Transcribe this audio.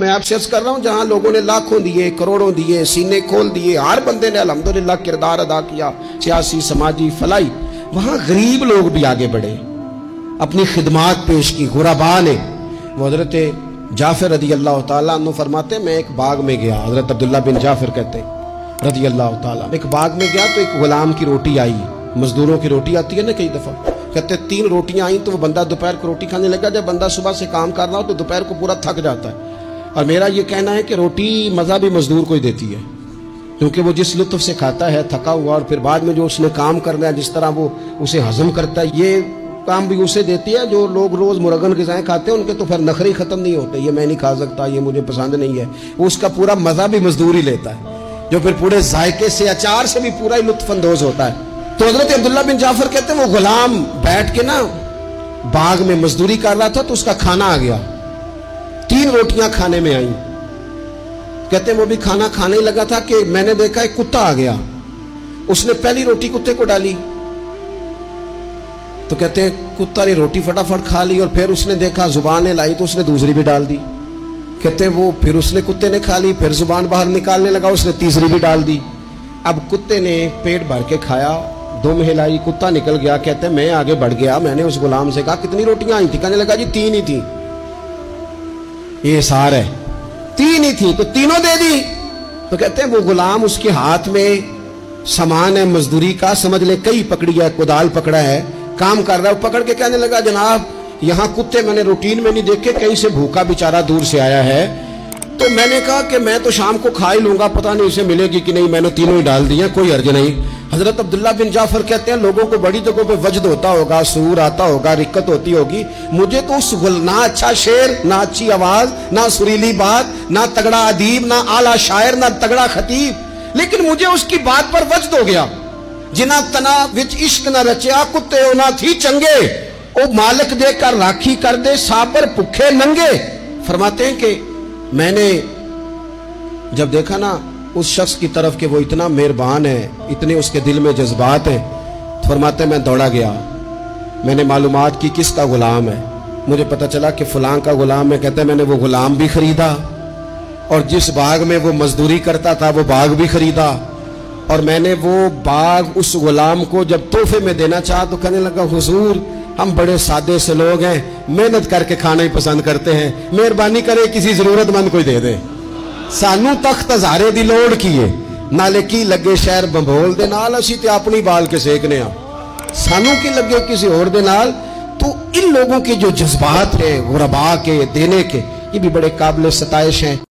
मैं आपसे अर्ज कर रहा हूं, जहां लोगों ने लाखों दिए, करोड़ों दिए, सीने खोल दिए, हर बंदे ने अल्हम्दुलिल्लाह किरदार अदा किया, सियासी समाजी फलाई, वहां गरीब लोग भी आगे बढ़े, अपनी खिदमात पेश की। गुरबा ने, वो हजरत जाफर रदी अल्लाह तआला अन्हु फरमाते, मैं एक बाग में गया, हजरत अब्दुल्ला बिन जाफर कहते रदी अल्लाह तआला, एक बाग में गया तो एक गुलाम की रोटी आई, मजदूरों की रोटी आती है ना कई दफा, कहते 3 रोटियां आई तो वो बंदा दोपहर को रोटी खाने लगा। जब बंदा सुबह से काम कर रहा हो तो दोपहर को पूरा थक जाता है। और मेरा ये कहना है कि रोटी मज़ा भी मजदूर को ही देती है, क्योंकि वो जिस लुत्फ से खाता है थका हुआ, और फिर बाद में जो उसने काम करना है, जिस तरह वो उसे हजम करता है, ये काम भी उसे देती है। जो लोग रोज मुरगन ग़िज़ाएं खाते हैं उनके तो फिर नखरे खत्म नहीं होते, ये मैं नहीं खा सकता, ये मुझे पसंद नहीं है, वो उसका पूरा मज़ा भी मजदूर ही लेता है, जो फिर पूरे जायके से, अचार से भी पूरा ही लुत्फानंदोज होता है। तो हजरत अब्दुल्ला बिन जाफर कहते हैं, वो गुलाम बैठ के ना बाग में मजदूरी कर रहा था तो उसका खाना आ गया, 3 रोटियां खाने में आई। कहते हैं वो भी खाना खाने ही लगा था कि मैंने देखा एक कुत्ता आ गया, उसने पहली रोटी कुत्ते को डाली। तो कहते हैं कुत्ता ने रोटी फटाफट खा ली, और फिर उसने देखा जुबान ने लाई तो उसने दूसरी भी डाल दी। कहते हैं वो फिर उसने, कुत्ते ने खा ली, फिर जुबान बाहर निकालने लगा, उसने तीसरी भी डाल दी। अब कुत्ते ने पेट भर के खाया, 2 हिलाई, कुत्ता निकल गया। कहते हैं मैं आगे बढ़ गया, मैंने उस गुलाम से कहा कितनी रोटियां आई थी? कहने लगा जी 3 ही थी। ये सार है, 3 ही थी तो तीनों दे दी। तो कहते हैं वो गुलाम, उसके हाथ में सामान है मजदूरी का, समझ ले कई पकड़ी है, कुदाल पकड़ा है, काम कर रहा है, पकड़ के कहने लगा जनाब यहाँ कुत्ते मैंने रूटीन में नहीं देखे, कहीं से भूखा बेचारा दूर से आया है। तो मैंने कहा कि मैं तो शाम को खा ही लूंगा, पता नहीं उसे मिलेगी कि नहीं, मैंने तीनों ही डाल दिया, कोई अर्ज नहीं। हजरत अब्दुल्ला बिन जाफर कहते हैं लोगों को बड़ी जगहों पे वजद होता होगा, सूर आता होगा, रिक्कत होती होगी, मुझे तो उस ना अच्छा शेर, ना अच्छी आवाज, ना सुरीली बात, ना तगड़ा अदीब, ना आला शायर, ना तगड़ा खतीब, लेकिन मुझे उसकी बात पर वजद हो गया। जिना तना विच इश्क न रचिया, कुत्ते ओ ना थी चंगे, ओ मालिक देकर राखी कर दे, साबर भुखे नंगे। फरमाते हैं कि मैंने जब देखा ना उस शख्स की तरफ कि वो इतना मेहरबान है, इतने उसके दिल में जज्बात हैं, फरमाते मैं दौड़ा गया, मैंने मालूमात की किसका गुलाम है, मुझे पता चला कि फलां का गुलाम है। कहते मैंने वो गुलाम भी खरीदा, और जिस बाग में वो मजदूरी करता था वो बाग भी खरीदा, और मैंने वो बाग उस गुलाम को जब तोहफे में देना चाहा तो कहने लगा हुजूर हम बड़े सादे से लोग हैं, मेहनत करके खाना ही पसंद करते हैं, मेहरबानी करे किसी जरूरतमंद कोई दे दे, सानू तख्त हजारे दी लोड़ की है, नाले की लगे शहर बंभोल दे नाल, असी ते अपनी बाल के सेकने आ, सानू की लगे किसी और दे नाल। तो इन लोगों के जो जज्बात है गुरबा के, देने के, ये भी बड़े काबिल सताइश हैं।